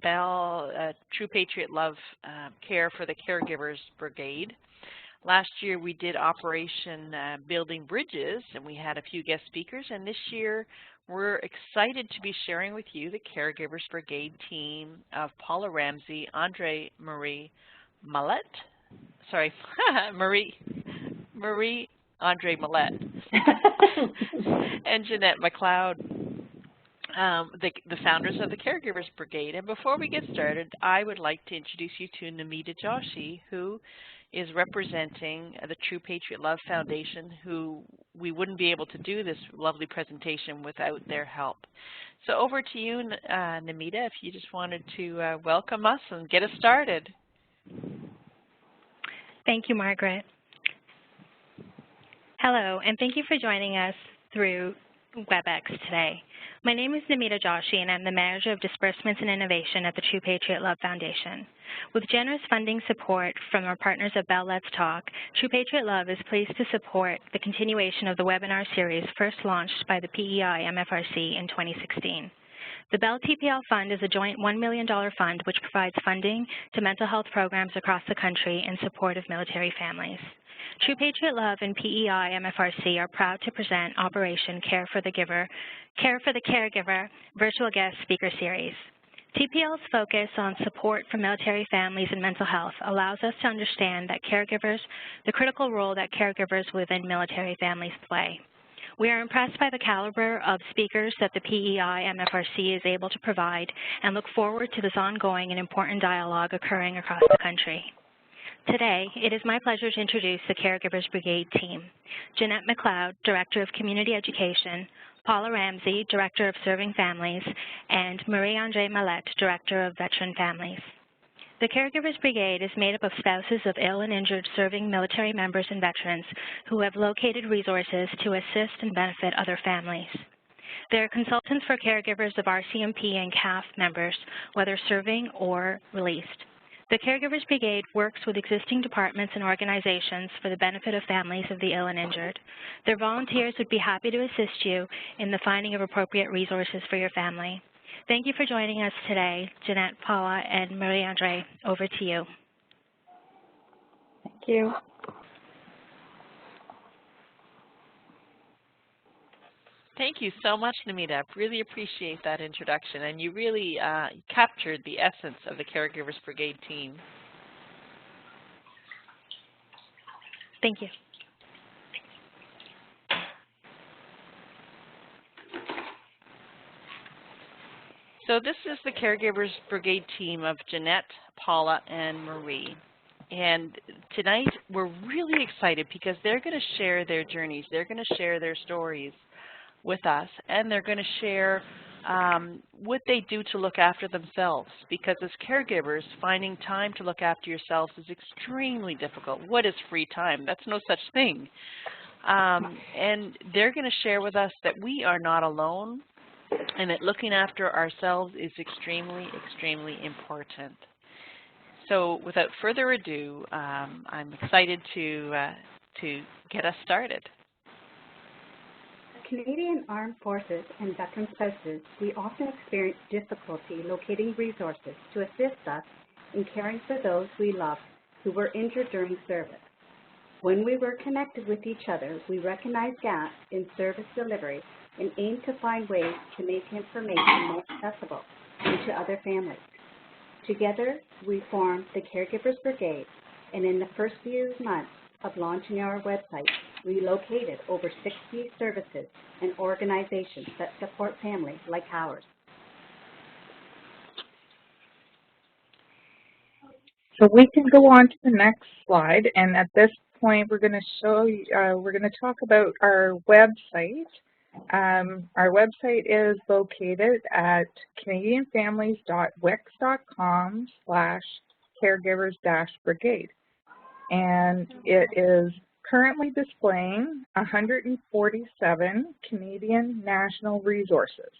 Bell, True Patriot Love Care for the Caregivers Brigade. Last year we did Operation Building Bridges, and we had a few guest speakers, and this year we're excited to be sharing with you the Caregivers Brigade team of Paula Ramsey, Andre Marie Mallette, sorry, Marie Andre Mallette, and Jeanette McLeod, the founders of the Caregivers Brigade. And before we get started, I would like to introduce you to Namita Joshi, who is representing the True Patriot Love Foundation, who we wouldn't be able to do this lovely presentation without their help. So over to you, Namita, if you just wanted to welcome us and get us started. Thank you, Margaret. Hello, and thank you for joining us through WebEx today. My name is Namita Joshi, and I'm the Manager of Disbursements and Innovation at the True Patriot Love Foundation. With generous funding support from our partners at Bell Let's Talk, True Patriot Love is pleased to support the continuation of the webinar series first launched by the PEI MFRC in 2016. The Bell TPL Fund is a joint $1 million fund which provides funding to mental health programs across the country in support of military families. True Patriot Love and PEI MFRC are proud to present Operation Care for the Caregiver virtual guest speaker series. TPL's focus on support for military families and mental health allows us to understand that caregivers, the critical role that caregivers within military families play. We are impressed by the caliber of speakers that the PEI MFRC is able to provide and look forward to this ongoing and important dialogue occurring across the country. Today, it is my pleasure to introduce the Caregivers Brigade team. Jeanette McLeod, Director of Community Education, Paula Ramsey, Director of Serving Families, and Marie-Andre Mallette, Director of Veteran Families. The Caregivers Brigade is made up of spouses of ill and injured serving military members and veterans who have located resources to assist and benefit other families. They are consultants for caregivers of RCMP and CAF members, whether serving or released. The Caregivers Brigade works with existing departments and organizations for the benefit of families of the ill and injured. Their volunteers would be happy to assist you in the finding of appropriate resources for your family. Thank you for joining us today, Jeanette, Paula, and Marie-Andre. Over to you. Thank you. Thank you so much, Namita. I really appreciate that introduction, and you really captured the essence of the Caregivers Brigade team. Thank you. So this is the Caregivers Brigade team of Jeanette, Paula, and Marie. And tonight we're really excited because they're going to share their journeys. They're going to share their stories with us, and they're going to share what they do to look after themselves, because as caregivers, finding time to look after yourselves is extremely difficult. What is free time? That's no such thing. And they're going to share with us that we are not alone and that looking after ourselves is extremely, extremely important. So without further ado, I'm excited to get us started. Canadian Armed Forces and veteran spouses, we often experience difficulty locating resources to assist us in caring for those we love who were injured during service. When we were connected with each other, we recognized gaps in service delivery and aimed to find ways to make information more accessible to other families. Together, we formed the Caregivers Brigade, and in the first few months of launching our website, we located over 60 services and organizations that support families like ours. So we can go on to the next slide, and at this point, we're going to show you, we're going to talk about our website. Our website is located at canadianfamilies.wix.com/caregivers-brigade, and it is currently displaying 147 Canadian national resources.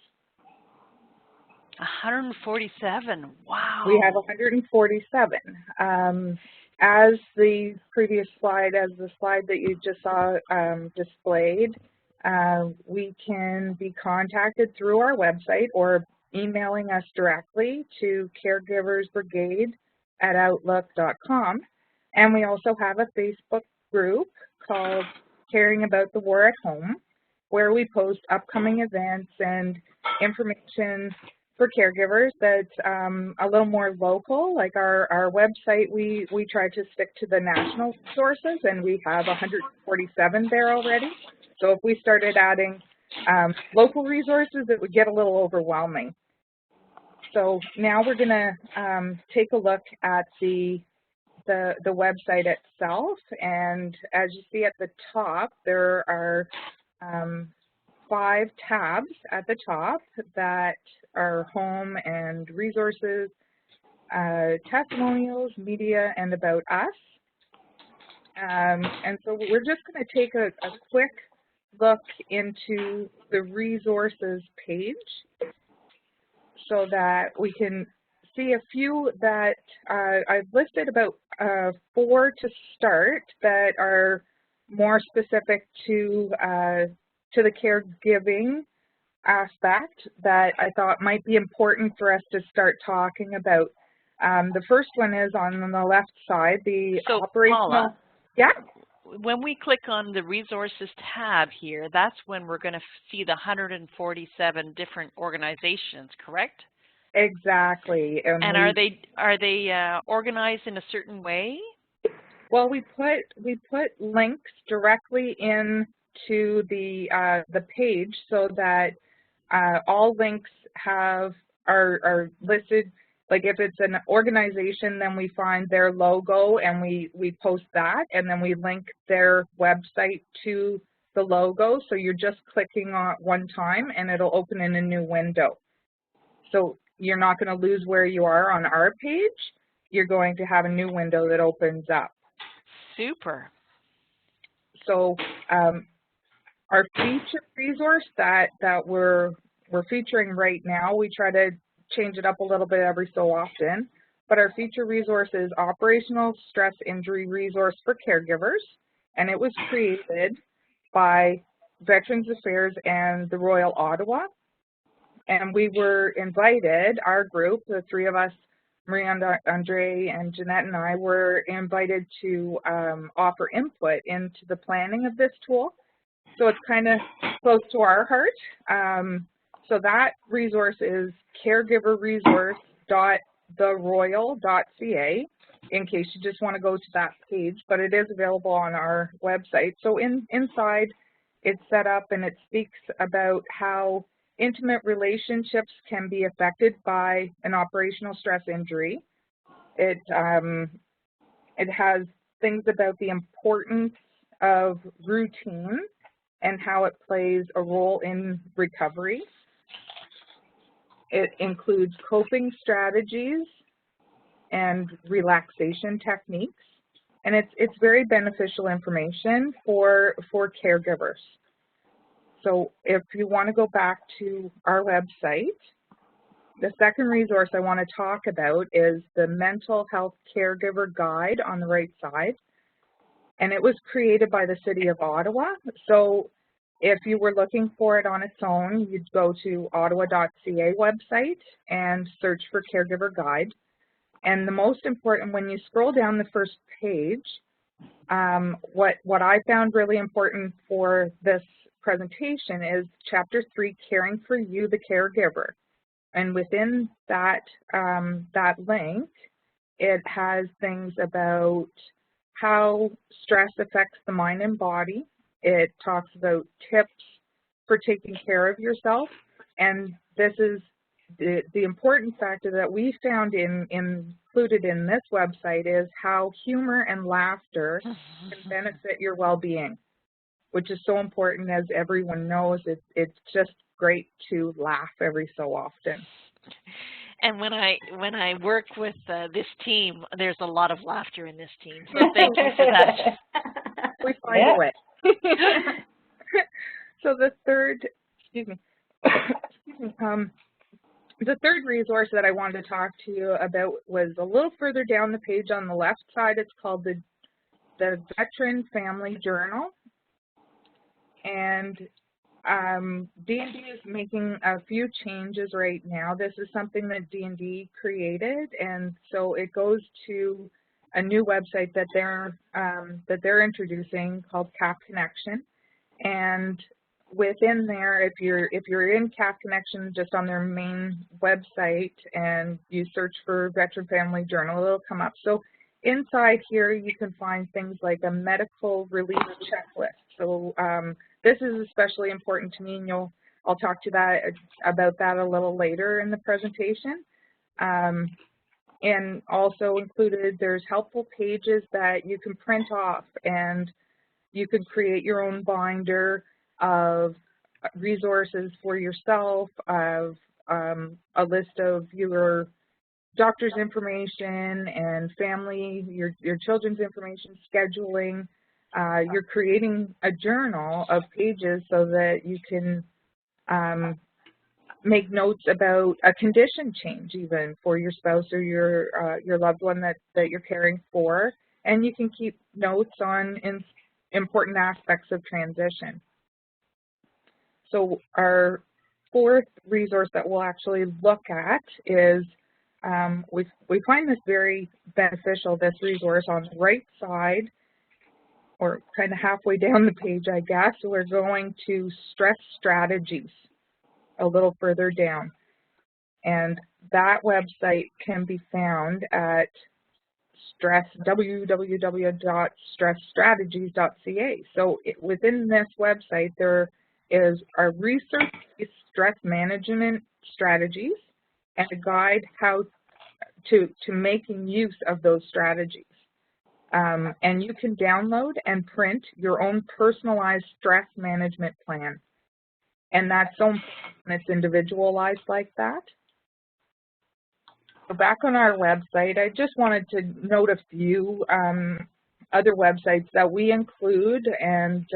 147, wow. We have 147. As the previous slide, as the slide that you just saw displayed, we can be contacted through our website or emailing us directly to caregiversbrigade@outlook.com. And we also have a Facebook group called Caring About the War at Home, where we post upcoming events and information for caregivers that's a little more local. Like our website, we try to stick to the national sources, and we have 147 there already. So if we started adding local resources, it would get a little overwhelming. So now we're going to take a look at the website itself, and as you see at the top, there are 5 tabs at the top that are home and resources, testimonials, media, and about us. And so we're just going to take a quick look into the resources page so that we can see a few that I've listed about 4 to start that are more specific to the caregiving aspect that I thought might be important for us to start talking about. The first one is on the left side, the operational. Paula, yeah. When we click on the resources tab here, that's when we're going to see the 147 different organizations, correct? Exactly. And are they organized in a certain way? Well, we put links directly into the page so that all links are listed. Like if it's an organization, then we find their logo and we post that, and then we link their website to the logo. So you're just clicking on it one time and it'll open in a new window. So you're not going to lose where you are on our page. You're going to have a new window that opens up. Super. So our feature resource that we're featuring right now, we try to change it up a little bit every so often, but our feature resource is Operational Stress Injury Resource for Caregivers, and it was created by Veterans Affairs and the Royal Ottawa. And we were invited, our group, the 3 of us, Marie-Andre and Jeanette and I, were invited to offer input into the planning of this tool. So it's kind of close to our heart. So that resource is caregiverresource.theroyal.ca in case you just want to go to that page, but it is available on our website. So inside it's set up and it speaks about how intimate relationships can be affected by an operational stress injury. It has things about the importance of routine and how it plays a role in recovery. It includes coping strategies and relaxation techniques, and it's very beneficial information for caregivers. So if you want to go back to our website, the second resource I want to talk about is the Mental Health Caregiver Guide on the right side, and it was created by the City of Ottawa. So if you were looking for it on its own, you'd go to ottawa.ca website and search for Caregiver Guide. And the most important, when you scroll down the first page, what I found really important for this presentation is Chapter 3, Caring for You, the Caregiver. And within that, that link, it has things about how stress affects the mind and body. It talks about tips for taking care of yourself, and this is the important factor that we found included in this website is how humor and laughter can benefit your well-being, which is so important. As everyone knows, it's just great to laugh every so often. And when I work with this team, there's a lot of laughter in this team. So thank you for that. We find a way. So the third, the third resource that I wanted to talk to you about was a little further down the page on the left side. It's called the Veteran Family Journal. And D&D is making a few changes right now. This is something that D&D created, and so it goes to a new website that they're introducing called CAP Connection. And within there, if you're in CAP Connection, just on their main website, and you search for Veteran Family Journal, it'll come up. So inside here, you can find things like a medical release checklist. So this is especially important to me, and I'll talk to about that a little later in the presentation. And also included, there's helpful pages that you can print off, and you can create your own binder of resources for yourself, of a list of your doctor's information and family, your children's information, scheduling. You're creating a journal of pages so that you can make notes about a condition change, even for your spouse or your loved one that you're caring for, and you can keep notes on important aspects of transition. So our fourth resource that we'll actually look at is, we find this very beneficial, this resource on the right side, or kind of halfway down the page, I guess. We're going to stress strategies a little further down. And that website can be found at www.stressstrategies.ca. So within this website, there is our research-based stress management strategies and a guide how to making use of those strategies. And you can download and print your own personalized stress management plan. And that's so important when it's individualized like that. So back on our website, I just wanted to note a few other websites that we include, and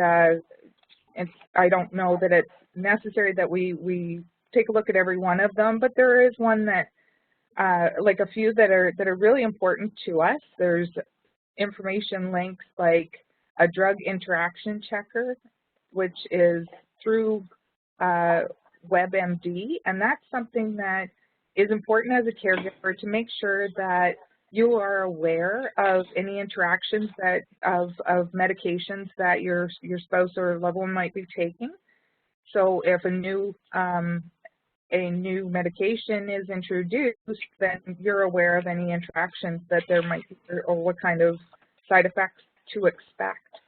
I don't know that it's necessary that we take a look at every one of them, but there is one that, like a few that are really important to us. There's information links like a drug interaction checker, which is through WebMD, and that's something that is important as a caregiver to make sure that you are aware of any interactions of medications that your spouse or loved one might be taking. So if a new medication is introduced, then you're aware of any interactions that there might be, or what kind of side effects to expect.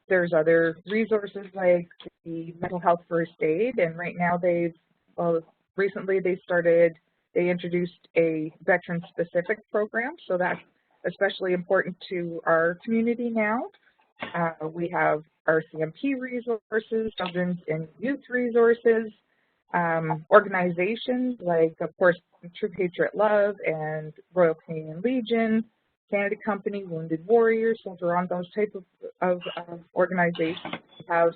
There's other resources like the mental health first aid, and right now recently they introduced a veteran-specific program, so that's especially important to our community now. We have RCMP resources, children's and youth resources, organizations like, of course, True Patriot Love and Royal Canadian Legion, Canada Company, Wounded Warriors, so we're on those type of organizations. We have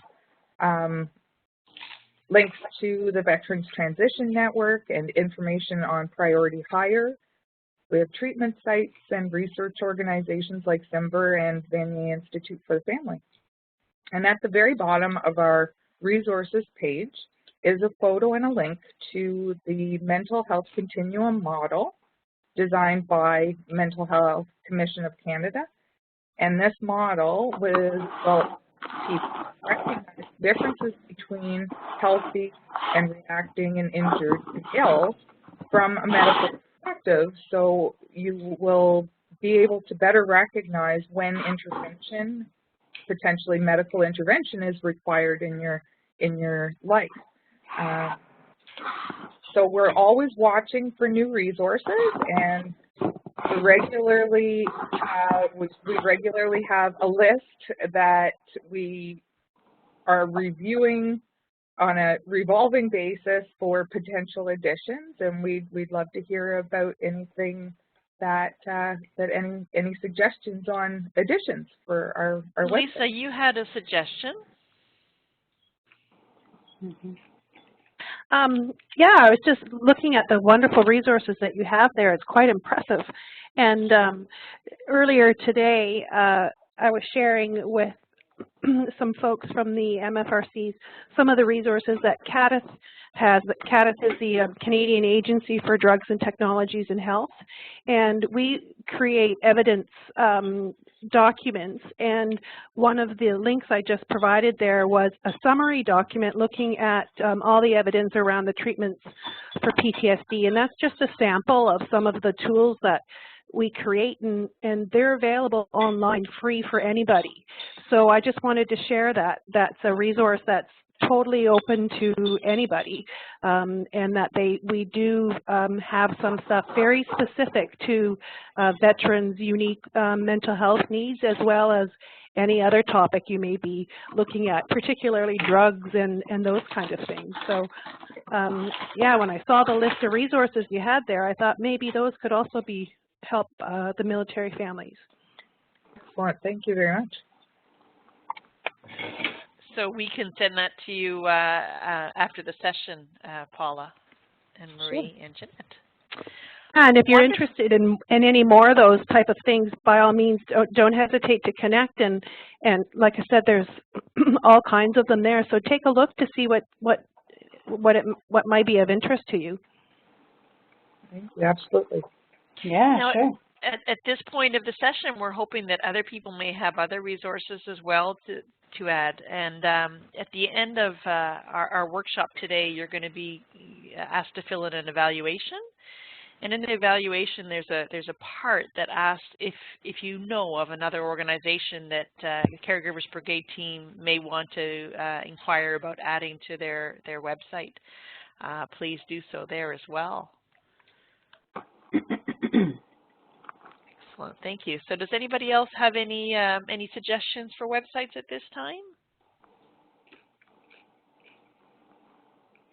links to the Veterans Transition Network and information on priority hire. We have treatment sites and research organizations like SIMBR and Vanier Institute for the Family. And at the very bottom of our resources page is a photo and a link to the Mental Health Continuum model designed by Mental Health Commission of Canada. And this model will recognize differences between healthy and reacting and injured and ill from a medical perspective, so you will be able to better recognize when intervention, potentially medical intervention, is required in your life. So we're always watching for new resources, and we regularly have a list that we are reviewing on a revolving basis for potential additions, and we'd love to hear about anything that any suggestions on additions for our website. Lisa, you had a suggestion. Mm-hmm. Yeah, I was just looking at the wonderful resources that you have there. It's quite impressive. And earlier today, I was sharing with some folks from the MFRCs some of the resources that CADIS has. CADIS is the Canadian Agency for Drugs and Technologies in Health, and we create evidence documents, and one of the links I just provided there was a summary document looking at all the evidence around the treatments for PTSD, and that's just a sample of some of the tools that we create, and they're available online free for anybody. So I just wanted to share that. That's a resource that's totally open to anybody, and that we do have some stuff very specific to veterans' unique mental health needs, as well as any other topic you may be looking at, particularly drugs and those kind of things. So yeah, when I saw the list of resources you had there, I thought maybe those could also help the military families. Excellent. Thank you very much. So we can send that to you after the session, Paula and Marie and Jeanette. And if you're interested in any more of those type of things, by all means, don't hesitate to connect. And like I said, there's all kinds of them there. So take a look to see what might be of interest to you. Absolutely. Yeah, now, sure. At this point of the session, we're hoping that other people may have other resources as well to add. And at the end of our workshop today, you're going to be asked to fill in an evaluation. And in the evaluation, there's a part that asks if you know of another organization that the Caregivers Brigade team may want to inquire about adding to their website. Please do so there as well. Excellent, thank you. So does anybody else have any suggestions for websites at this time?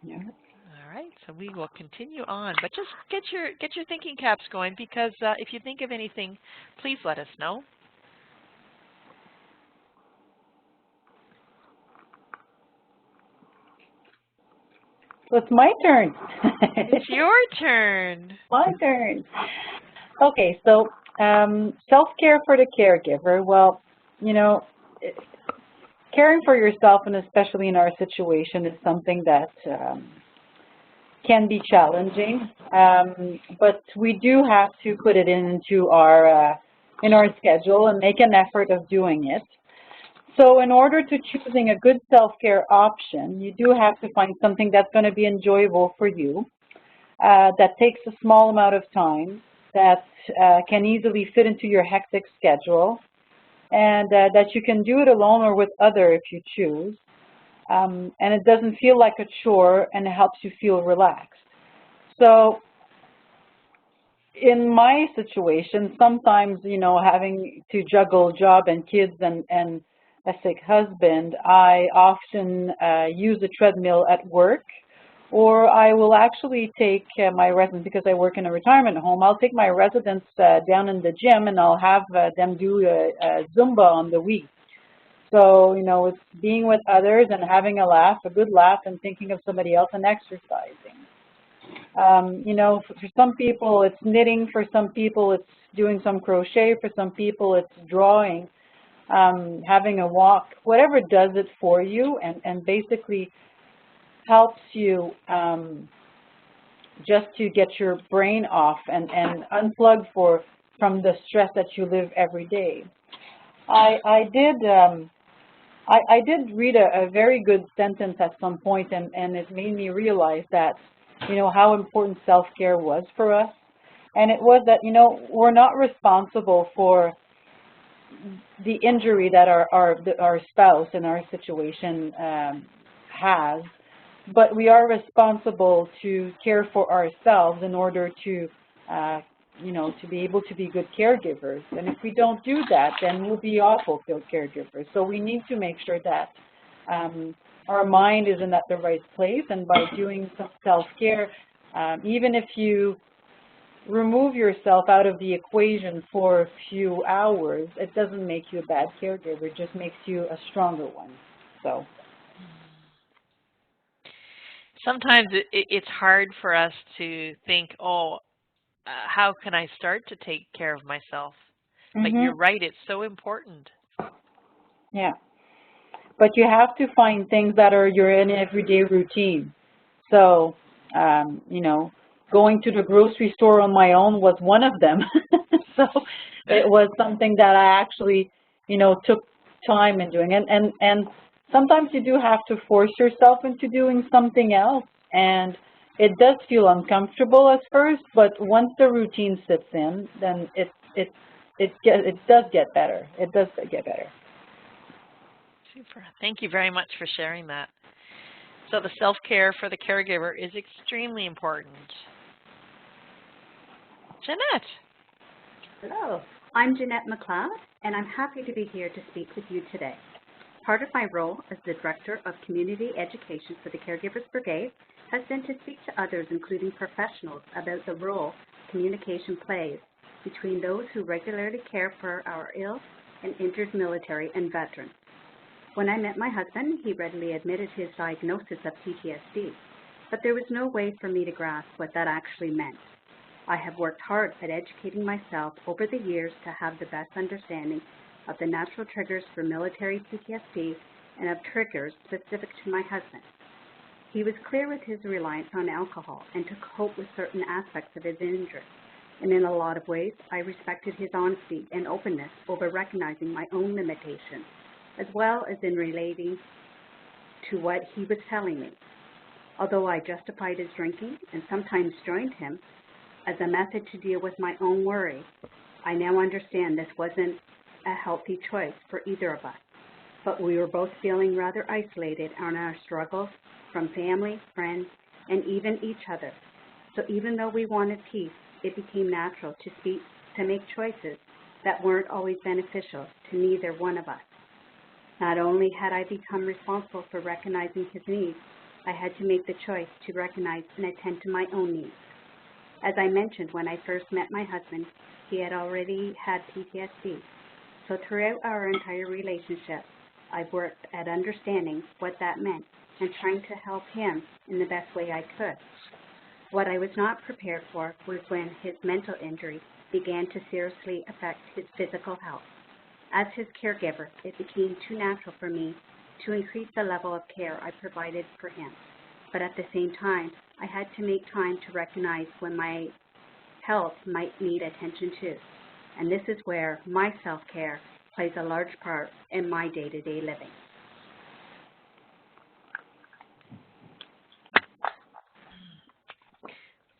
Yeah. All right, so we will continue on, but just get your thinking caps going, because if you think of anything, please let us know. So it's my turn. It's your turn. My turn. Okay, so self-care for the caregiver. Well, you know, caring for yourself, and especially in our situation, is something that can be challenging, but we do have to put it into our schedule and make an effort of doing it. So in order to choosing a good self-care option, you do have to find something that's going to be enjoyable for you, that takes a small amount of time, that can easily fit into your hectic schedule, and that you can do it alone or with others if you choose. And it doesn't feel like a chore, and it helps you feel relaxed. So in my situation, sometimes, you know, having to juggle job and kids and a sick husband, I often use a treadmill at work, or I will actually take my residents, because I work in a retirement home, I'll take my residents down in the gym, and I'll have them do a Zumba on the Wii. So, you know, it's being with others and having a laugh, a good laugh, and thinking of somebody else and exercising. You know, for some people it's knitting, for some people it's doing some crochet, for some people it's drawing, having a walk, whatever does it for you, and basically helps you just to get your brain off and unplug from the stress that you live every day. I did read a very good sentence at some point, and it made me realize that, you know, how important self-care was for us. And it was that, you know, we're not responsible for the injury that our spouse in our situation has, but we are responsible to care for ourselves in order to, you know, to be able to be good caregivers. And if we don't do that, then we'll be awful caregivers. So we need to make sure that our mind is in the right place, and by doing some self-care, even if you remove yourself out of the equation for a few hours, it doesn't make you a bad caregiver, it just makes you a stronger one. So sometimes it's hard for us to think, oh, how can I start to take care of myself? But you're right, it's so important. yeah. but you have to find things that are your everyday routine. So, you know, going to the grocery store on my own was one of them. So it was something that I actually, you know, took time in doing. And sometimes you do have to force yourself into doing something else, and it does feel uncomfortable at first, but once the routine sits in, then it does get better. It does get better. Super. Thank you very much for sharing that. So the self-care for the caregiver is extremely important. Jeanette. Hello, I'm Jeanette McLeod, and I'm happy to be here to speak with you today. Part of my role as the Director of Community Education for the Caregivers Brigade has been to speak to others, including professionals, about the role communication plays between those who regularly care for our ill and injured military and veterans. When I met my husband, he readily admitted his diagnosis of PTSD, but there was no way for me to grasp what that actually meant. I have worked hard at educating myself over the years to have the best understanding of the natural triggers for military PTSD and of triggers specific to my husband. He was clear with his reliance on alcohol and to cope with certain aspects of his injury. And in a lot of ways, I respected his honesty and openness over recognizing my own limitations, as well as in relating to what he was telling me. Although I justified his drinking and sometimes joined him as a method to deal with my own worry, I now understand this wasn't a healthy choice for either of us. But we were both feeling rather isolated on our struggles from family, friends, and even each other. So even though we wanted peace, it became natural to make choices that weren't always beneficial to neither one of us. Not only had I become responsible for recognizing his needs, I had to make the choice to recognize and attend to my own needs. As I mentioned, when I first met my husband, he had already had PTSD. So throughout our entire relationship, I've worked at understanding what that meant and trying to help him in the best way I could. What I was not prepared for was when his mental injury began to seriously affect his physical health. As his caregiver, it became too natural for me to increase the level of care I provided for him. But at the same time, I had to make time to recognize when my health might need attention too. And this is where my self-care plays a large part in my day-to-day living.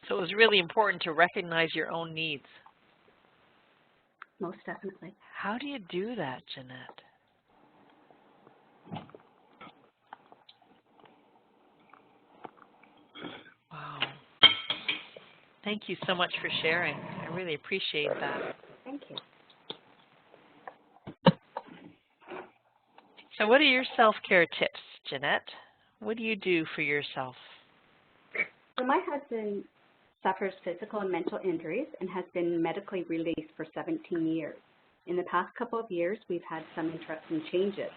So it was really important to recognize your own needs. Most definitely. How do you do that, Jeanette? Wow. Thank you so much for sharing. I really appreciate that. Thank you. So what are your self-care tips, Jeanette? What do you do for yourself? So my husband suffers physical and mental injuries and has been medically released for 17 years. In the past couple of years, we've had some interesting changes.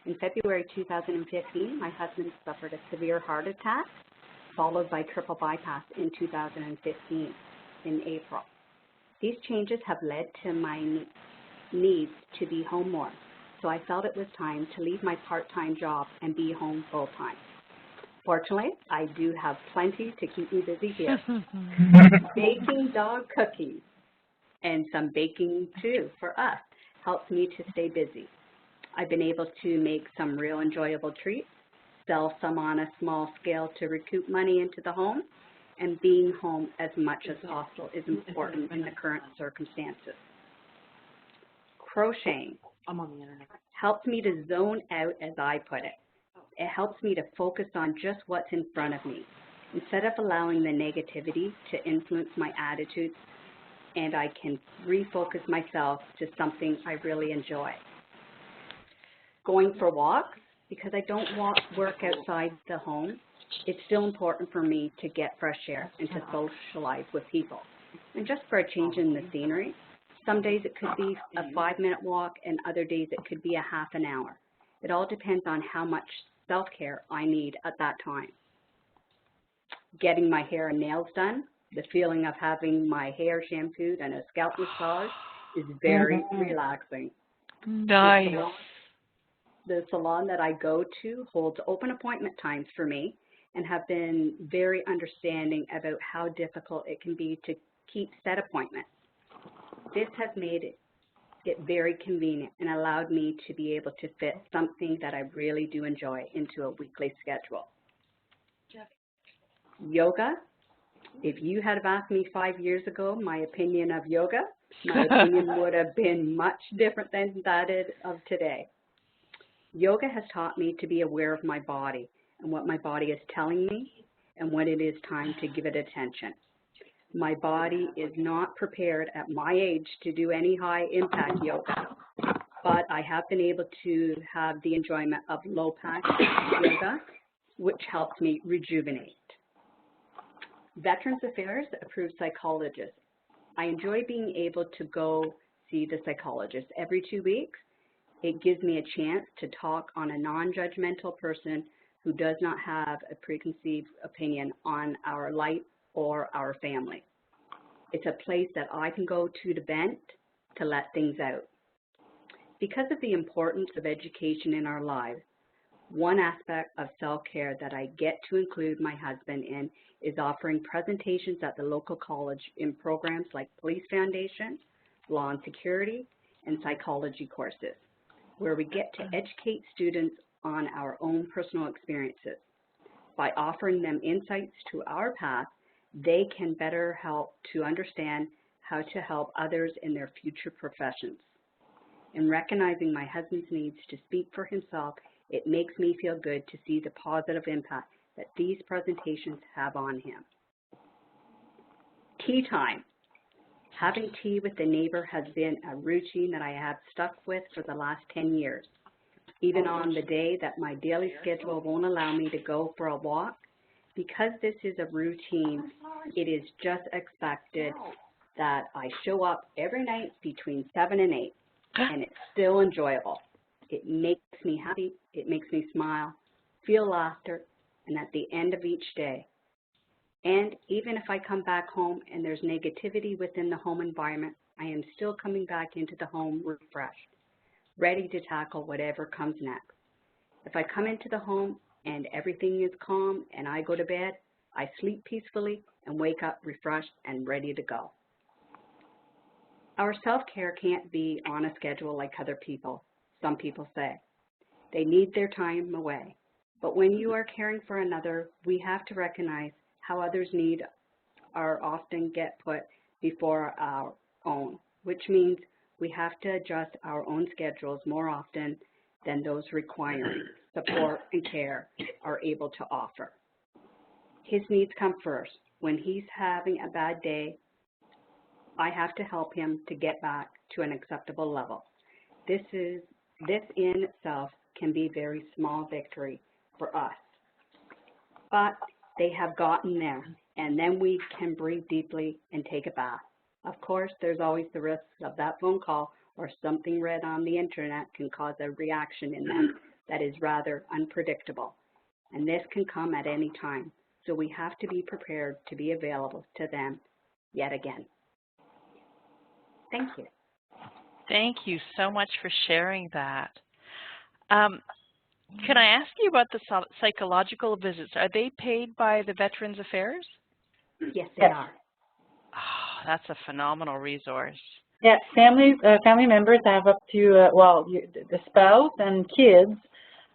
In February 2015, my husband suffered a severe heart attack, followed by triple bypass in 2015 in April. These changes have led to my needs to be home more, so I felt it was time to leave my part-time job and be home full-time. Fortunately, I do have plenty to keep me busy here. Baking dog cookies and some baking too for us helps me to stay busy. I've been able to make some real enjoyable treats, sell some on a small scale to recoup money into the home, and being home as much as possible is important in the current circumstances. Crocheting helps me to zone out, as I put it. It helps me to focus on just what's in front of me, instead of allowing the negativity to influence my attitudes, and I can refocus myself to something I really enjoy. Going for walks, because I don't work outside the home, it's still important for me to get fresh air and to socialize with people. And just for a change in the scenery, some days it could be a 5-minute walk and other days it could be a half an hour. It all depends on how much self-care I need at that time. Getting my hair and nails done, the feeling of having my hair shampooed and a scalp massage is very relaxing. Nice. The salon that I go to holds open appointment times for me and have been very understanding about how difficult it can be to keep set appointments. This has made it very convenient and allowed me to be able to fit something that I really do enjoy into a weekly schedule. Yoga. If you had asked me 5 years ago my opinion of yoga, my opinion would have been much different than that of today. Yoga has taught me to be aware of my body and what my body is telling me and when it is time to give it attention. My body is not prepared at my age to do any high impact yoga, but I have been able to have the enjoyment of low impact yoga, which helps me rejuvenate. Veterans Affairs approved psychologist. I enjoy being able to go see the psychologist every 2 weeks. It gives me a chance to talk on a non-judgmental person who does not have a preconceived opinion on our life or our family. It's a place that I can go to vent, to let things out. Because of the importance of education in our lives, one aspect of self-care that I get to include my husband in is offering presentations at the local college in programs like Police Foundation, Law and Security, and psychology courses, where we get to educate students on our own personal experiences. By offering them insights to our path, they can better help to understand how to help others in their future professions. In recognizing my husband's needs to speak for himself, it makes me feel good to see the positive impact that these presentations have on him. Tea time. Having tea with a neighbor has been a routine that I have stuck with for the last 10 years. Even on the day that my daily schedule won't allow me to go for a walk, because this is a routine, it is just expected that I show up every night between 7 and 8, and it's still enjoyable. It makes me happy, it makes me smile, feel laughter, and at the end of each day. And even if I come back home and there's negativity within the home environment, I am still coming back into the home refreshed, ready to tackle whatever comes next. If I come into the home and everything is calm and I go to bed, I sleep peacefully and wake up refreshed and ready to go. Our self-care can't be on a schedule like other people, some people say. They need their time away. But when you are caring for another, we have to recognize how others' needs are often get put before our own, which means we have to adjust our own schedules more often than those requiring support and care are able to offer. His needs come first. When he's having a bad day, I have to help him to get back to an acceptable level. This in itself can be a very small victory for us, but they have gotten there, and then we can breathe deeply and take a bath. Of course, there's always the risk of that phone call or something read on the internet can cause a reaction in them that is rather unpredictable, and this can come at any time, so we have to be prepared to be available to them yet again. Thank you. Thank you so much for sharing that. Can I ask you about the psychological visits? Are they paid by the Veterans Affairs? Yes, they are. Oh, that's a phenomenal resource. Yeah, family members have up to, the spouse and kids.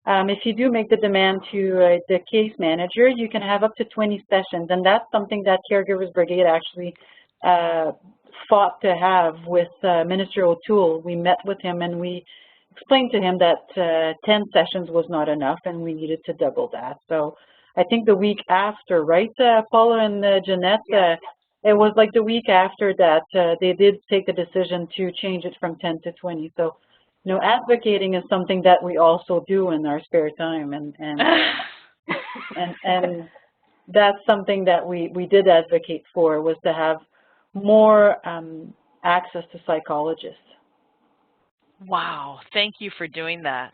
If you do make the demand to the case manager, you can have up to 20 sessions, and that's something that Caregivers Brigade actually fought to have with Minister O'Toole. We met with him and we explained to him that 10 sessions was not enough and we needed to double that. So I think the week after, right, Paula and Jeanette, it was like the week after that they did take the decision to change it from 10 to 20. So, you know, advocating is something that we also do in our spare time, and that's something that we did advocate for, was to have more access to psychologists. Wow, thank you for doing that.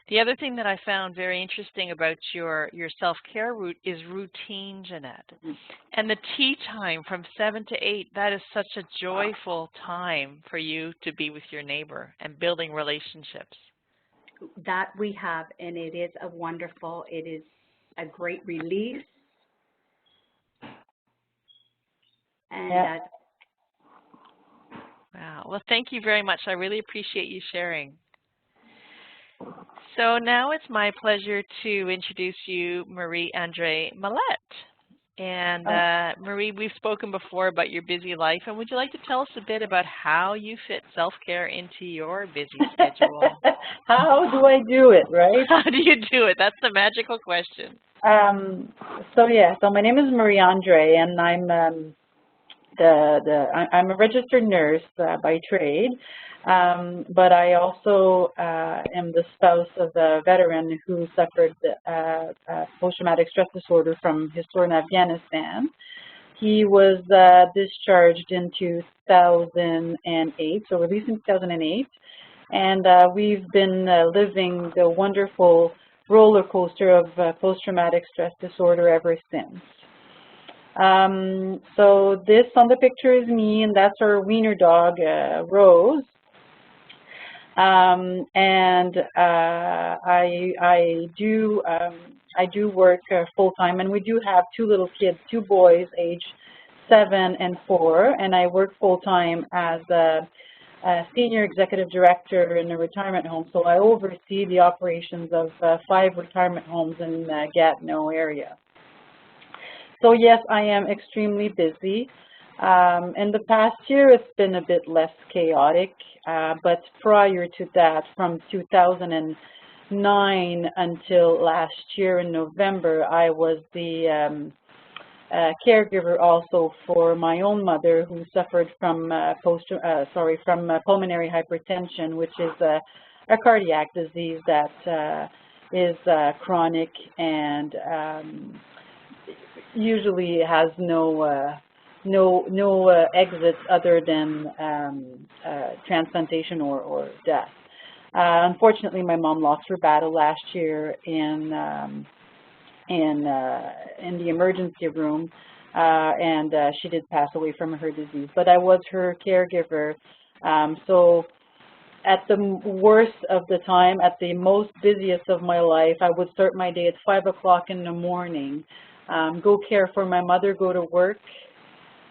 The other thing that I found very interesting about your self-care route is routine, Jeanette. And the tea time from 7 to 8, that is such a joyful time for you to be with your neighbor and building relationships. that we have, and it is it is a great release. And Yeah. Wow. Well, thank you very much. I really appreciate you sharing. So now it's my pleasure to introduce you Marie-Andre Mallette. And Marie, we've spoken before about your busy life, and would you like to tell us a bit about how you fit self-care into your busy schedule? How do I do it, right? How do you do it? That's the magical question. So my name is Marie-Andre, and I'm I'm a registered nurse by trade, but I also am the spouse of a veteran who suffered post-traumatic stress disorder from his tour in Afghanistan. He was discharged in 2008, so released in 2008, and we've been living the wonderful roller coaster of post-traumatic stress disorder ever since. So this on the picture is me, and that's our wiener dog, Rose. I do work full time, and we do have two little kids, two boys, age 7 and 4, and I work full time as a senior executive director in a retirement home. So I oversee the operations of 5 retirement homes in the Gatineau area. So yes, I am extremely busy. In the past year, it's been a bit less chaotic, but prior to that, from 2009 until last year in November, I was the caregiver also for my own mother who suffered from pulmonary hypertension, which is a cardiac disease that is chronic and usually has no exits other than transplantation or death. Unfortunately, my mom lost her battle last year in the emergency room, and she did pass away from her disease. But I was her caregiver. So at the worst of the time, at the most busiest of my life, I would start my day at 5 o'clock in the morning, go care for my mother, go to work,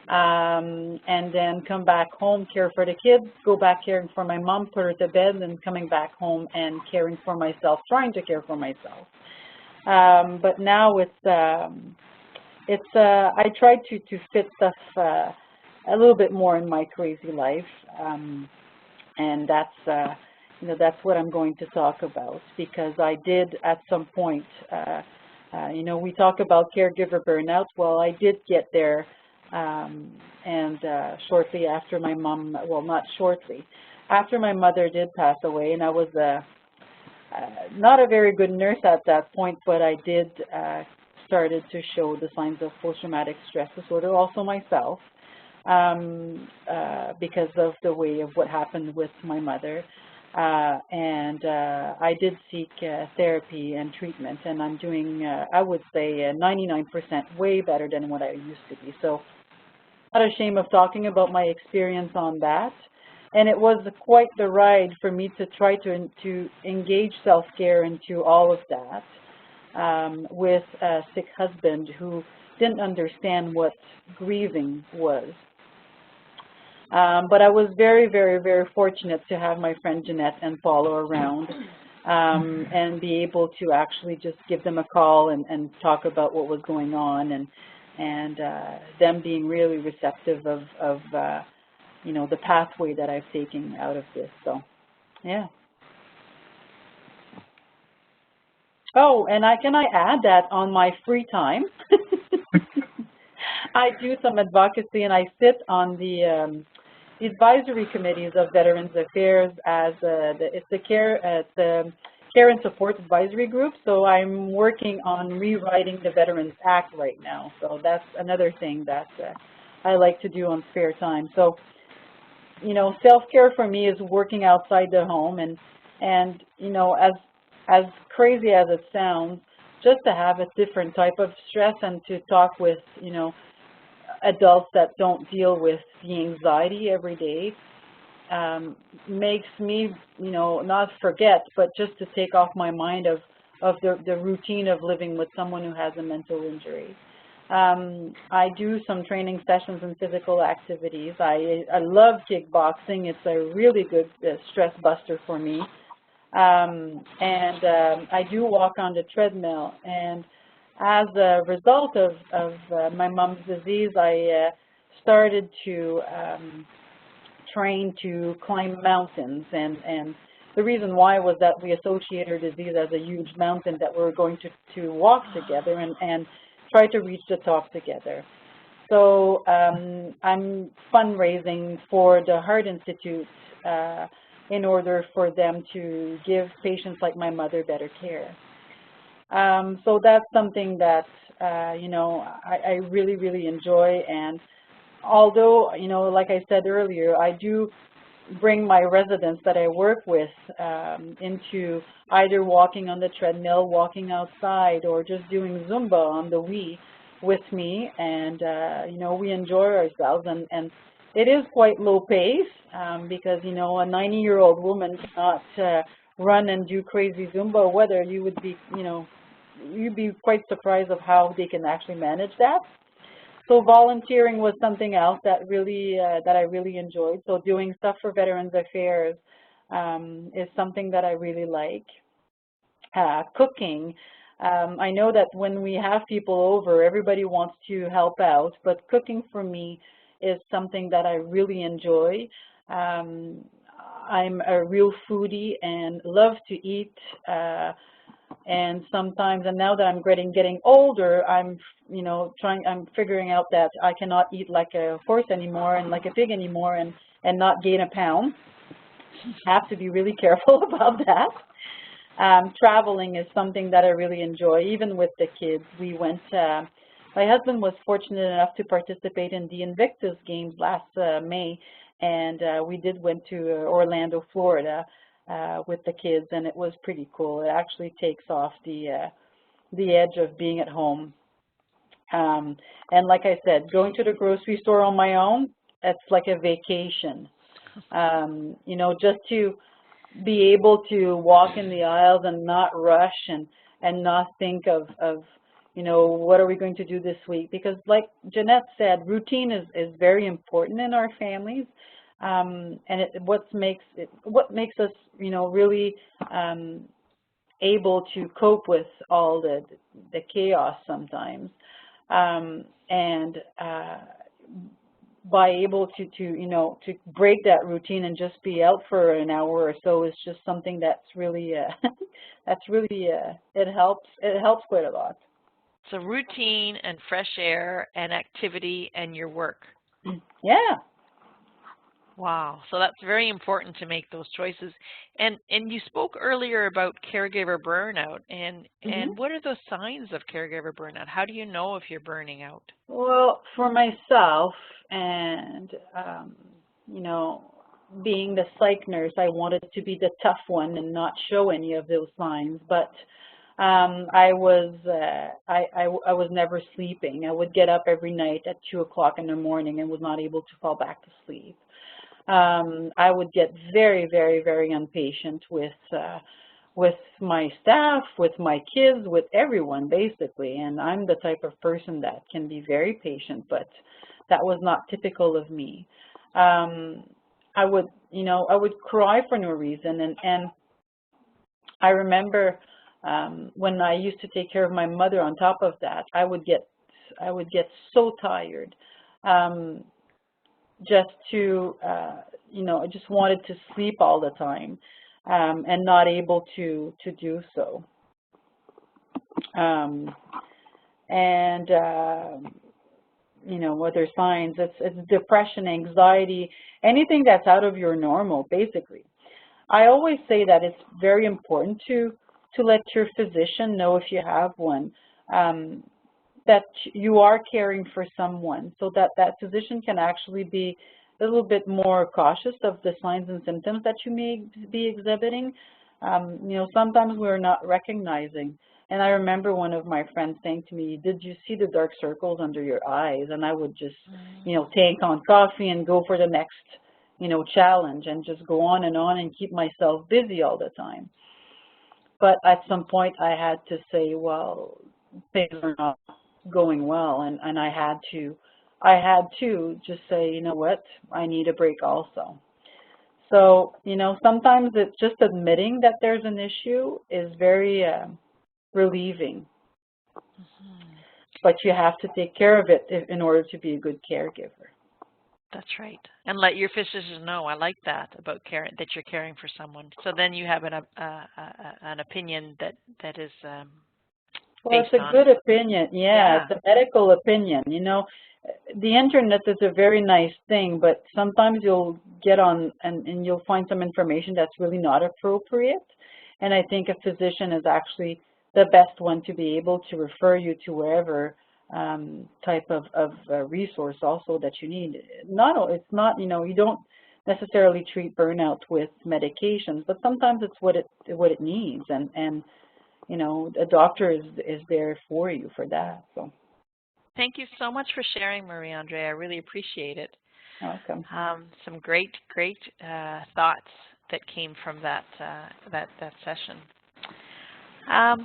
and then come back home, care for the kids, go back caring for my mom, put her to bed, and coming back home and caring for myself, trying to care for myself. But now I try to fit stuff a little bit more in my crazy life, and that's that's what I'm going to talk about, because I did at some point, we talk about caregiver burnout. Well, I did get there, and shortly after my mom, well, not shortly, after my mother did pass away, and I was not a very good nurse at that point, but I did started to show the signs of post-traumatic stress disorder, also myself, because of the way of what happened with my mother. And I did seek therapy and treatment, and I'm doing, I would say, 99% way better than what I used to be. So not ashamed of talking about my experience on that. And it was quite the ride for me to try to engage self-care into all of that with a sick husband who didn't understand what grieving was. But I was very, very, very fortunate to have my friend Jeanette and Paula around and be able to actually just give them a call and talk about what was going on, and them being really receptive of the pathway that I've taken out of this. So, yeah. Oh, and can I add that on my free time, I do some advocacy, and I sit on the advisory committees of Veterans Affairs as it's the Care and Support Advisory Group. So I'm working on rewriting the Veterans Act right now. So that's another thing that I like to do on spare time. So, self-care for me is working outside the home, and as crazy as it sounds, just to have a different type of stress and to talk with, adults that don't deal with the anxiety every day, makes me, you know, not forget, but just to take off my mind of the routine of living with someone who has a mental injury. I do some training sessions and physical activities. I love kickboxing. It's a really good stress buster for me. I do walk on the treadmill. And as a result of my mom's disease, I started to train to climb mountains. And the reason why was that we associate her disease as a huge mountain that we're going to walk together and try to reach the top together. So I'm fundraising for the Heart Institute in order for them to give patients like my mother better care. So that's something that, you know, I really, really enjoy. And although, you know, like I said earlier, I do bring my residents that I work with into either walking on the treadmill, walking outside, or just doing Zumba on the Wii with me. And, you know, we enjoy ourselves. And it is quite low pace because, you know, a 90-year-old woman cannot run and do crazy Zumba weather. You would be, you know, you'd be quite surprised of how they can actually manage that. So volunteering was something else that really that I really enjoyed. So doing stuff for Veterans Affairs is something that I really like. Cooking. I know that when we have people over, everybody wants to help out, but cooking for me is something that I really enjoy. I'm a real foodie and love to eat. And sometimes, and now that I'm getting older, I'm, you know, I'm figuring out that I cannot eat like a horse anymore and like a pig anymore and not gain a pound. Have to be really careful about that. Traveling is something that I really enjoy, even with the kids. We went, my husband was fortunate enough to participate in the Invictus Games last May, and we went to Orlando, Florida, with the kids, and it was pretty cool. It actually takes off the edge of being at home. And like I said, going to the grocery store on my own, it's like a vacation. You know, just to be able to walk in the aisles and not rush and not think of, you know, what are we going to do this week? Because like Jeanette said, routine is very important in our families. And what makes us, you know, really able to cope with all the chaos sometimes, and by able to you know, to break that routine and just be out for an hour or so is just something that's really it helps quite a lot. So routine and fresh air and activity and your work. Yeah. Wow, so that's very important to make those choices. And you spoke earlier about caregiver burnout, and what are the signs of caregiver burnout? How do you know if you're burning out? Well, for myself, and you know, being the psych nurse, I wanted to be the tough one and not show any of those signs. But I was never sleeping. I would get up every night at 2 o'clock in the morning and was not able to fall back to sleep. I would get very, very, very impatient with my staff, with my kids, with everyone basically. And I'm the type of person that can be very patient, but that was not typical of me. I would cry for no reason, and I remember when I used to take care of my mother. On top of that, I would get so tired. Just to, you know, I just wanted to sleep all the time and not able to do so. You know, other signs, it's depression, anxiety, anything that's out of your normal, basically. I always say that it's very important to let your physician know, if you have one, that you are caring for someone, so that physician can actually be a little bit more cautious of the signs and symptoms that you may be exhibiting. You know, sometimes we're not recognizing. And I remember one of my friends saying to me, "Did you see the dark circles under your eyes?" And I would just, you know, take on coffee and go for the next, you know, challenge and just go on and keep myself busy all the time. But at some point I had to say, well, things are not going well, and I had to just say, you know what, I need a break also. So, you know, sometimes it's just admitting that there's an issue is very relieving. But you have to take care of it in order to be a good caregiver. That's right. And let your physician know. I like that about that you're caring for someone. So then you have an opinion that is well, it's a good opinion. Yeah, it's a medical opinion. You know, the internet is a very nice thing, but sometimes you'll get on and you'll find some information that's really not appropriate. And I think a physician is actually the best one to be able to refer you to wherever type of resource also that you need. It's not, you know, you don't necessarily treat burnout with medications, but sometimes it's what it needs, and you know, a doctor is there for you for that. So thank you so much for sharing, Marie-Andre. I really appreciate it. Welcome. Some great thoughts that came from that session.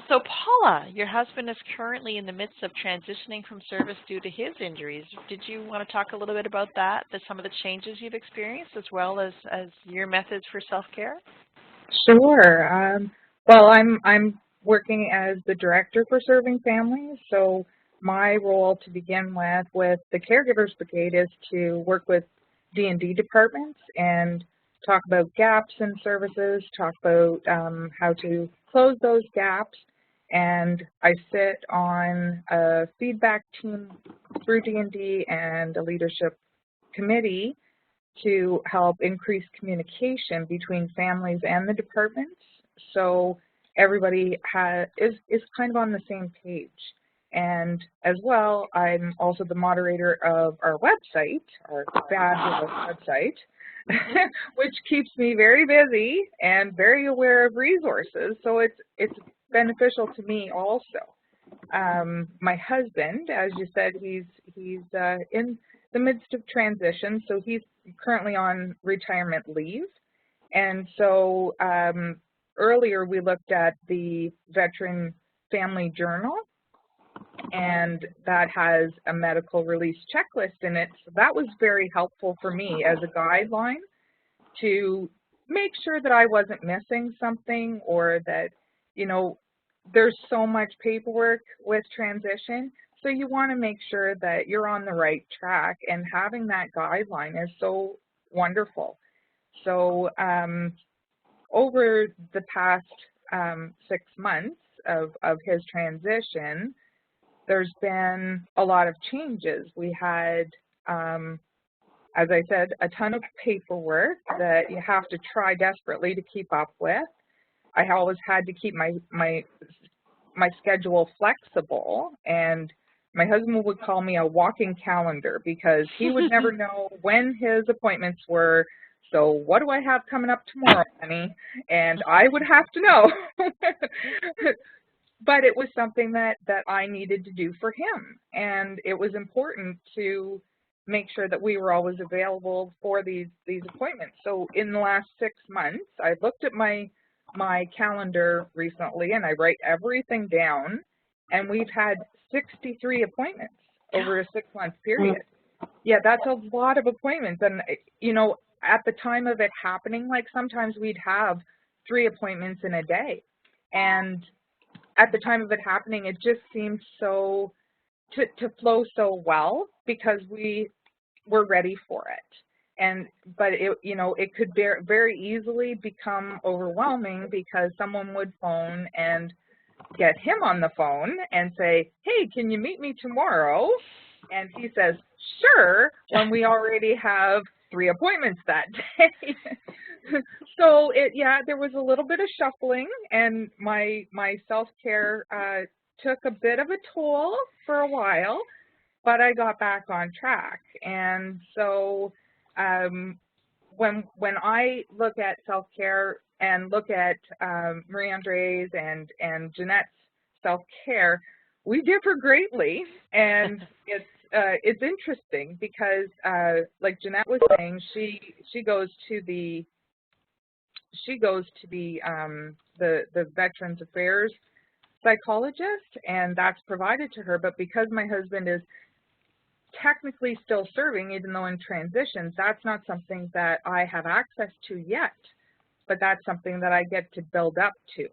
So Paula, your husband is currently in the midst of transitioning from service due to his injuries. Did you want to talk a little bit about that, some of the changes you've experienced, as well as your methods for self-care? Sure. Well, I'm working as the director for serving families, so my role to begin with the Caregivers Brigade is to work with D&D departments and talk about gaps in services, talk about how to close those gaps, and I sit on a feedback team through D&D and a leadership committee to help increase communication between families and the departments, so everybody is kind of on the same page. And as well, I'm also the moderator of our website, our fabulous website, which keeps me very busy and very aware of resources. So it's beneficial to me also. My husband, as you said, he's in the midst of transition, so he's currently on retirement leave. And so earlier we looked at the Veteran Family Journal, and that has a medical release checklist in it. So that was very helpful for me as a guideline to make sure that I wasn't missing something, or that, you know, there's so much paperwork with transition. So you want to make sure that you're on the right track, and having that guideline is so wonderful. So over the past 6 months of his transition, there's been a lot of changes. We had, as I said, a ton of paperwork that you have to try desperately to keep up with. I always had to keep my schedule flexible, and my husband would call me a walking calendar because he would never know when his appointments were. So what do I have coming up tomorrow, honey? And I would have to know. But it was something that I needed to do for him, and it was important to make sure that we were always available for these appointments. So in the last 6 months, I looked at my calendar recently, and I write everything down, and we've had 63 appointments over a 6-month period. Yeah, that's a lot of appointments. And, you know, at the time of it happening, like sometimes we'd have 3 appointments in a day. And at the time of it happening, it just seemed so to flow so well because we were ready for it. But it, you know, it could very easily become overwhelming because someone would phone and get him on the phone and say, "Hey, can you meet me tomorrow?" And he says, "Sure," when we already have 3 appointments that day. So there was a little bit of shuffling, and my self-care took a bit of a toll for a while, but I got back on track. And so when I look at self-care and look at Marie-Andre's and Jeanette's self-care, we differ greatly, and it's interesting because, like Jeanette was saying, she goes to the Veterans Affairs psychologist, and that's provided to her. But because my husband is technically still serving, even though in transition, that's not something that I have access to yet. But that's something that I get to build up to.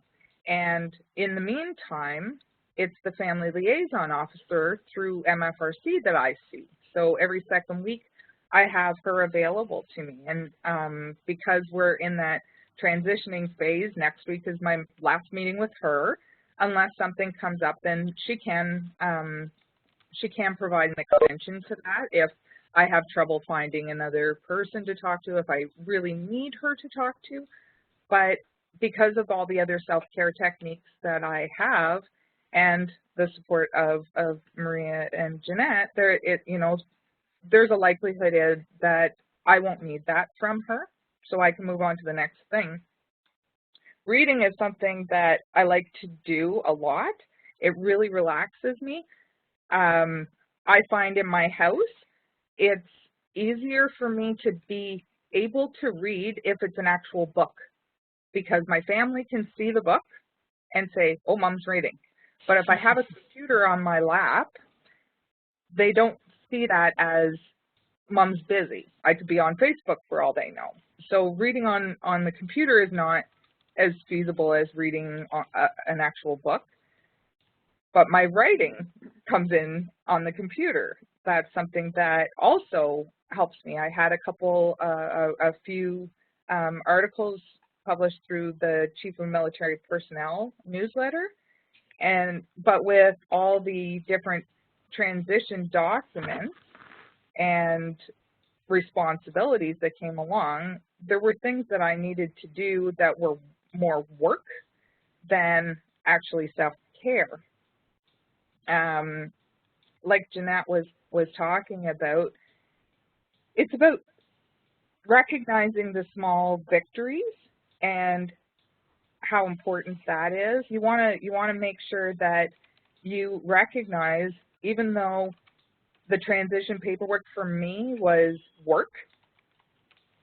And in the meantime, it's the family liaison officer through MFRC that I see. So every second week, I have her available to me. And because we're in that transitioning phase, next week is my last meeting with her. Unless something comes up, then she can provide an extension to that if I have trouble finding another person to talk to, if I really need her to talk to. But because of all the other self-care techniques that I have and the support of Maria and Jeanette, there's a likelihood that I won't need that from her, so I can move on to the next thing. Reading is something that I like to do a lot. It really relaxes me. I find in my house, it's easier for me to be able to read if it's an actual book, because my family can see the book and say, oh, Mom's reading. But if I have a computer on my lap, they don't see that as Mom's busy. I could be on Facebook for all they know. So reading on the computer is not as feasible as reading an actual book. But my writing comes in on the computer. That's something that also helps me. I had a few articles published through the Chief of Military Personnel newsletter, but with all the different transition documents and responsibilities that came along, there were things that I needed to do that were more work than actually self-care. Like Jeanette was talking about, it's about recognizing the small victories and how important that is. You want to make sure that you recognize, even though the transition paperwork for me was work,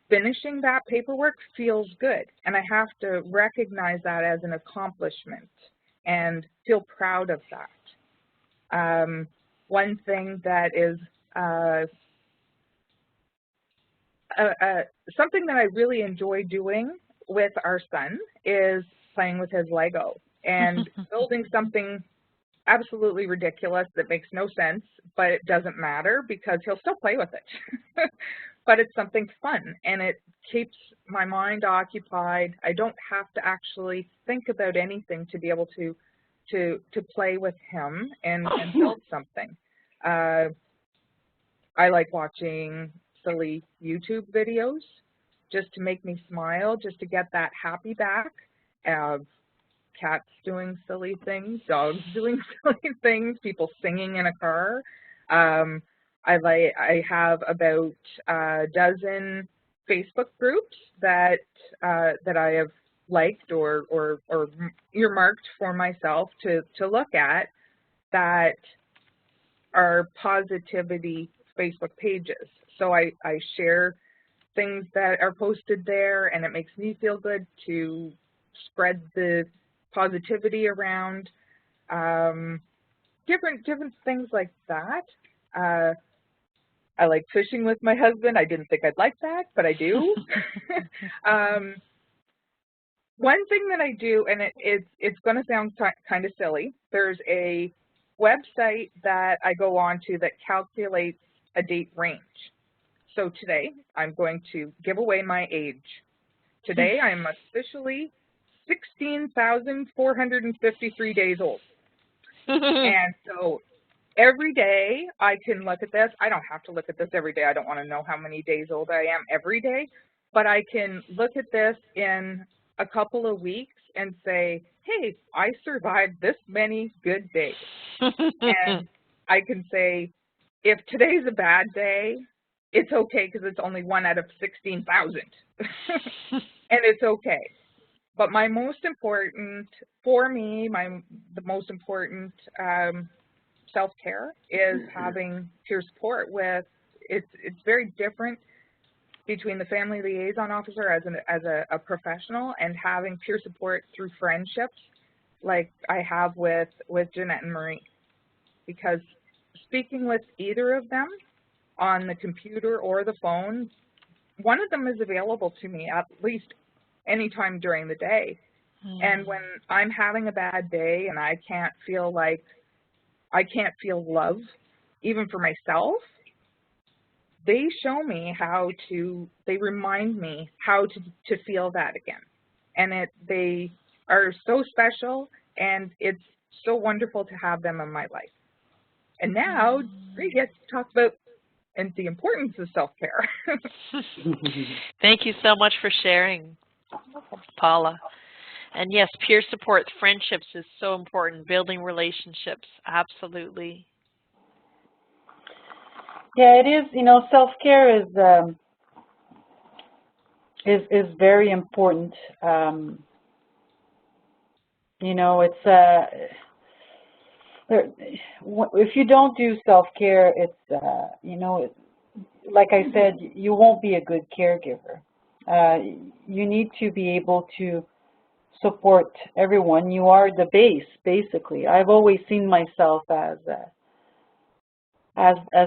finishing that paperwork feels good, and I have to recognize that as an accomplishment and feel proud of that. One thing that is something that I really enjoy doing with our son is playing with his Lego and building something absolutely ridiculous that makes no sense, but it doesn't matter because he'll still play with it. But it's something fun, and it keeps my mind occupied. I don't have to actually think about anything to be able to play with him and build something. I like watching silly YouTube videos just to make me smile, just to get that happy back. Cats doing silly things, dogs doing silly things, people singing in a car. I have about a dozen Facebook groups that I have liked or earmarked for myself to look at that are positivity Facebook pages. So I share things that are posted there, and it makes me feel good to spread the positivity around. Different things like that. I like fishing with my husband. I didn't think I'd like that, but I do. One thing that I do, and it's going to sound kind of silly, there's a website that I go on to that calculates a date range. So today, I'm going to give away my age. Today, I am officially 16,453 days old. And so every day I can look at this. I don't have to look at this every day. I don't want to know how many days old I am every day. But I can look at this in a couple of weeks and say, hey, I survived this many good days. And I can say, if today's a bad day, it's okay because it's only 1 out of 16,000. And it's okay. But my most important, for me, the most important self-care is having peer support with, it's very different between the family liaison officer as a professional and having peer support through friendships like I have with Jeanette and Marie. Because speaking with either of them on the computer or the phone, one of them is available to me at least anytime during the day. And when I'm having a bad day and I can't feel love, even for myself, they show me they remind me how to feel that again. And they are so special, and it's so wonderful to have them in my life. And now we get to talk about the importance of self-care. Thank you so much for sharing, Paula. And yes, peer support, friendships is so important, building relationships, absolutely. Yeah, it is. You know, self-care is very important. You know, if you don't do self-care, it's you know, like I said, you won't be a good caregiver. You need to be able to support everyone. You are the base, basically. I've always seen myself as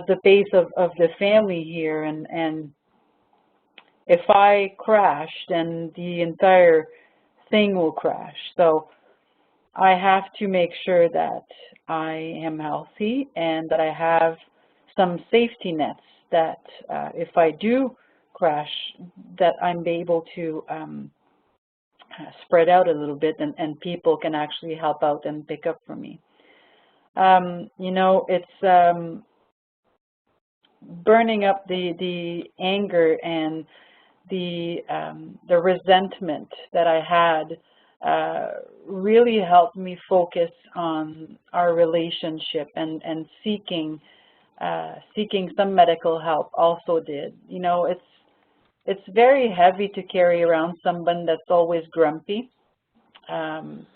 the base of the family here, and if I crash, then the entire thing will crash. So I have to make sure that I am healthy and that I have some safety nets that if I do crash, that I'm able to spread out a little bit, and people can actually help out and pick up for me. You know, it's burning up the anger and the resentment that I had really helped me focus on our relationship, and seeking some medical help also did. You know, it's very heavy to carry around someone that's always grumpy, and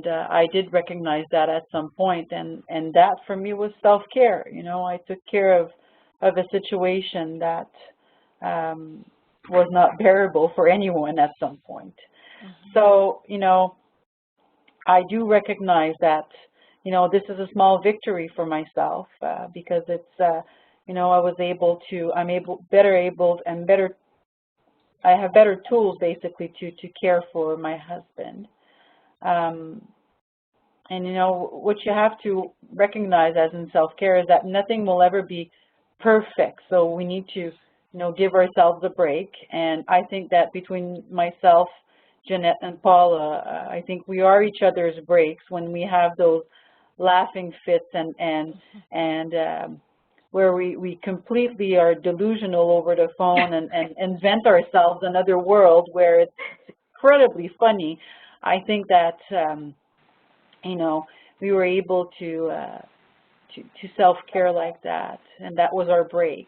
I did recognize that at some point, and that for me was self-care. You know, I took care of a situation that was not bearable for anyone at some point. So, you know, I do recognize that, you know, this is a small victory for myself because it's, you know, I have better tools basically to care for my husband. And, you know, what you have to recognize as in self-care is that nothing will ever be perfect. So we need to, you know, give ourselves a break. And I think that between myself, Jeanette, and Paula, I think we are each other's breaks when we have those laughing fits and where we completely are delusional over the phone and invent ourselves another world where it's incredibly funny. I think that, you know, we were able to self-care like that, and that was our break.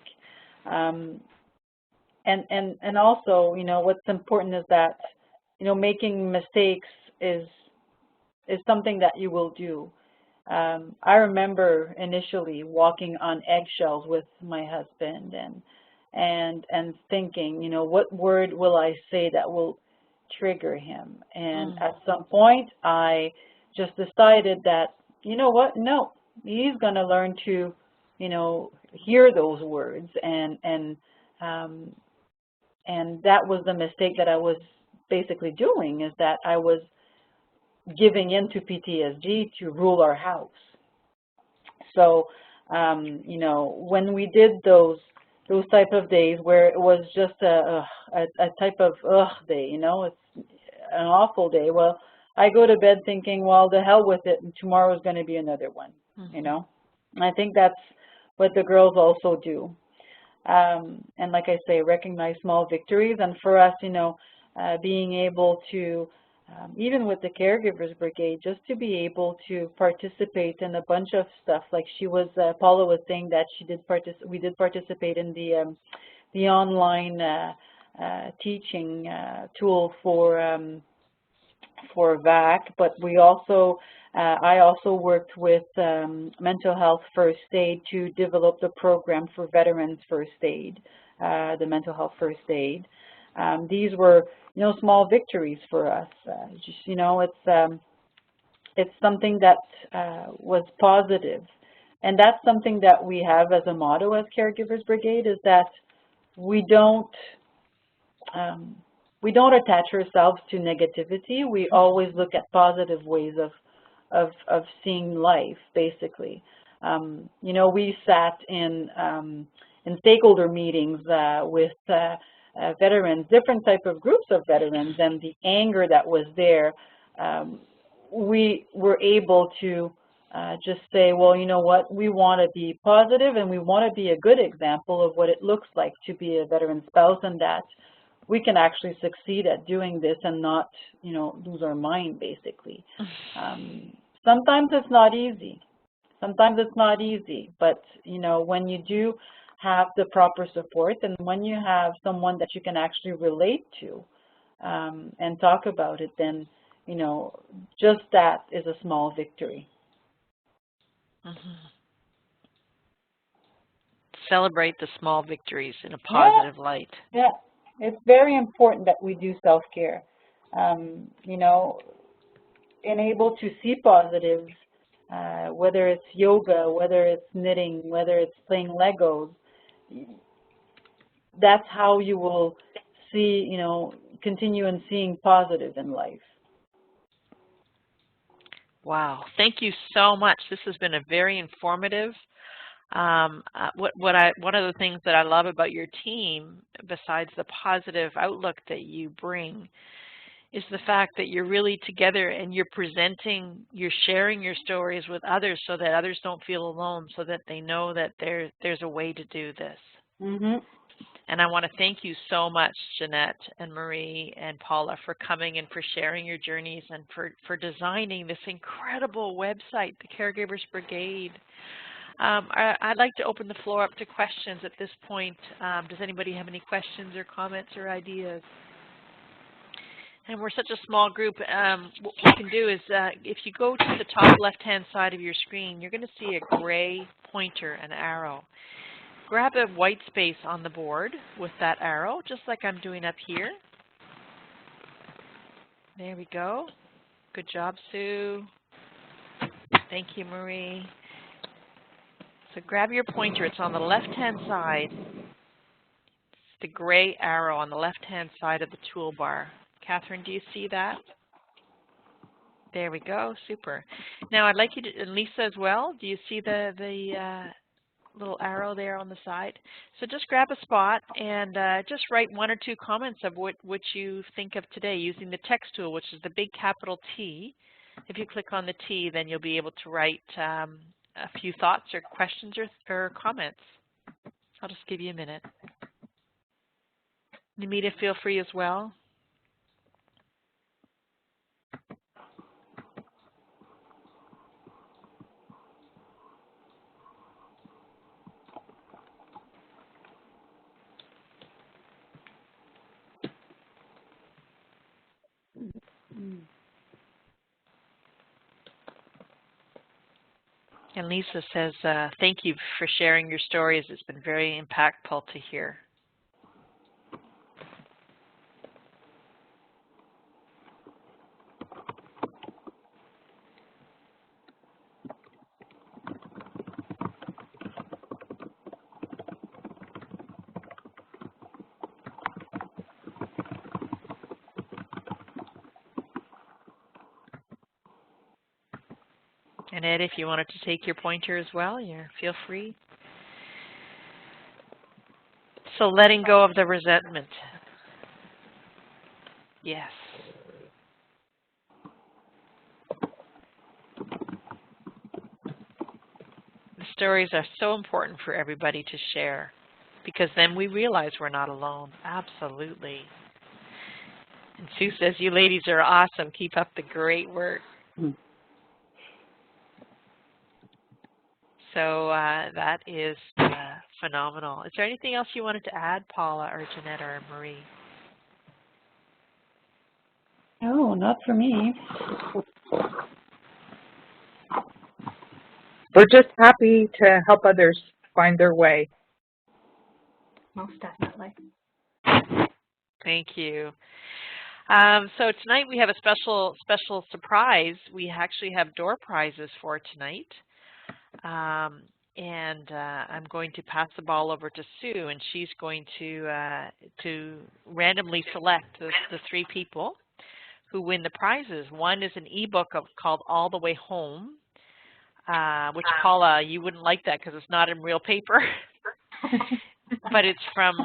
And also, you know, what's important is that, you know, making mistakes is something that you will do. I remember initially walking on eggshells with my husband and thinking, you know, what word will I say that will trigger him? And at some point, I just decided that, you know what, no, he's going to learn to, you know, hear those words, and that was the mistake that I was basically doing, is that I was giving into PTSD to rule our house. So, you know, when we did those type of days where it was just a type of day, you know, it's an awful day, well, I go to bed thinking, well, the hell with it, and tomorrow's going to be another one, you know. And I think that's what the girls also do. And like I say, recognize small victories. And for us, you know, being able to, even with the Caregivers Brigade, just to be able to participate in a bunch of stuff. Like Paula was saying that we did participate in the online teaching tool for VAC, but we also I also worked with Mental Health First Aid to develop the program for Veterans First Aid, the Mental Health First Aid. These were, small victories for us. It's something that was positive. And that's something that we have as a motto as Caregivers Brigade, is that we don't attach ourselves to negativity. We always look at positive ways of seeing life, basically. We sat in stakeholder meetings with veterans, different type of groups of veterans, and the anger that was there, we were able to just say, well, you know what, we want to be positive and we want to be a good example of what it looks like to be a veteran spouse, and that we can actually succeed at doing this and not, lose our mind, basically. Sometimes it's not easy. Sometimes it's not easy, but, when you do have the proper support and when you have someone that you can actually relate to and talk about it, then, just that is a small victory. Celebrate the small victories in a positive light. Yeah, it's very important that we do self-care. And able to see positives, whether it's yoga, whether it's knitting, whether it's playing Legos. That's how you will see, continue in seeing positive in life. Wow, thank you so much. This has been a very informative. One of the things that I love about your team, besides the positive outlook that you bring, is the fact that you're really together and you're sharing your stories with others so that others don't feel alone, so that they know that there's a way to do this. And I want to thank you so much, Jeanette and Marie and Paula, for coming and for sharing your journeys and for designing this incredible website, the Caregivers Brigade. I'd like to open the floor up to questions at this point. Does anybody have any questions or comments or ideas? And we're such a small group, what we can do is if you go to the top left-hand side of your screen, you're going to see a gray pointer, an arrow. Grab a white space on the board with that arrow, just like I'm doing up here. There we go. Good job, Sue. Thank you, Marie. So grab your pointer. It's on the left-hand side. It's the gray arrow on the left-hand side of the toolbar. Catherine, do you see that? There we go. Super. Now I'd like you to, and Lisa as well, do you see the little arrow there on the side? So just grab a spot and just write 1 or 2 comments of what you think of today using the text tool, which is the big capital T. If you click on the T, then you'll be able to write a few thoughts or questions or comments. I'll just give you a minute. Namita, feel free as well. And Lisa says, thank you for sharing your stories. It's been very impactful to hear. And Ed, if you wanted to take your pointer as well, feel free. So letting go of the resentment. Yes. The stories are so important for everybody to share, because then we realize we're not alone. Absolutely. And Sue says, you ladies are awesome. Keep up the great work. So that is phenomenal. Is there anything else you wanted to add, Paula or Jeanette or Marie? No, not for me. we're just happy to help others find their way. Most definitely. Thank you. So tonight we have a special surprise. We actually have door prizes for tonight. I'm going to pass the ball over to Sue, and she's going to randomly select the 3 people who win the prizes. One is an ebook called All the Way Home, which, Paula, you wouldn't like that because it's not in real paper. But it's from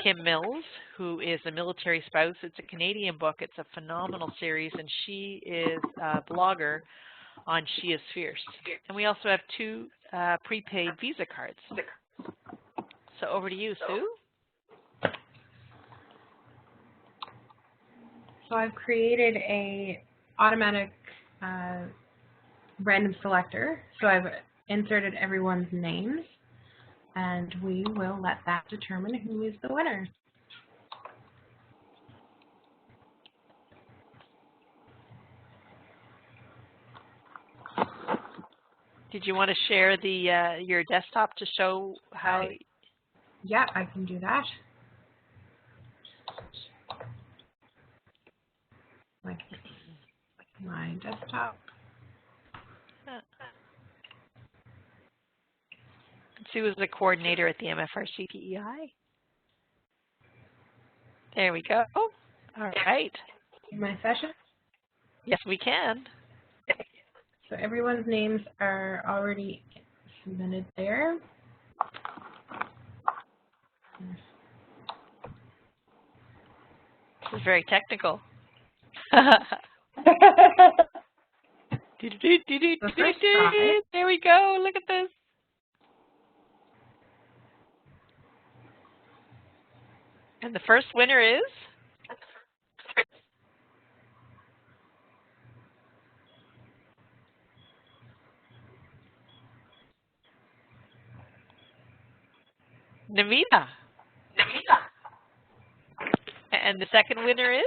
Kim Mills, who is a military spouse. It's a Canadian book. It's a phenomenal series, and she is a blogger on She is Fierce. And we also have 2 prepaid Visa cards. So over to you, Sue. So I've created a automatic random selector. So I've inserted everyone's names, and we will let that determine who is the winner. Did you want to share the your desktop to show how? Yeah, I can do that. Like my desktop. Sue is the coordinator at the MFRC PEI. There we go. All right. My session. Yes, we can. So everyone's names are already submitted there. This is very technical. There we go. Look at this. And the first winner is? Namita. And the second winner is?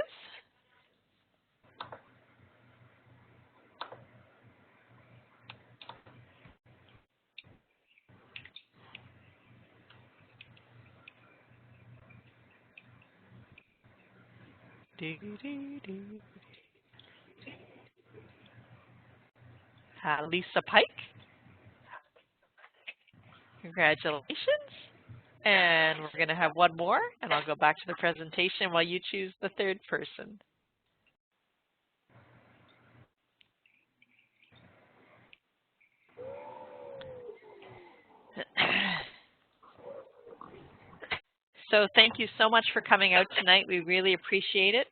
Lisa Pike. Congratulations. And we're going to have one more, and I'll go back to the presentation while you choose the third person. So thank you so much for coming out tonight. We really appreciate it.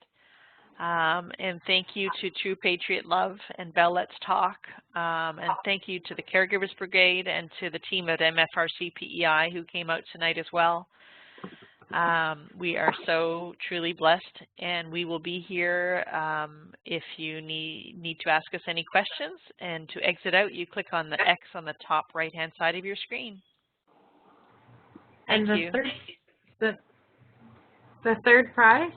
And thank you to True Patriot Love and Bell Let's Talk. And thank you to the Caregivers Brigade and to the team at MFRC PEI who came out tonight as well. We are so truly blessed, and we will be here if you need to ask us any questions. And to exit out, you click on the X on the top right-hand side of your screen. Thank you. The third prize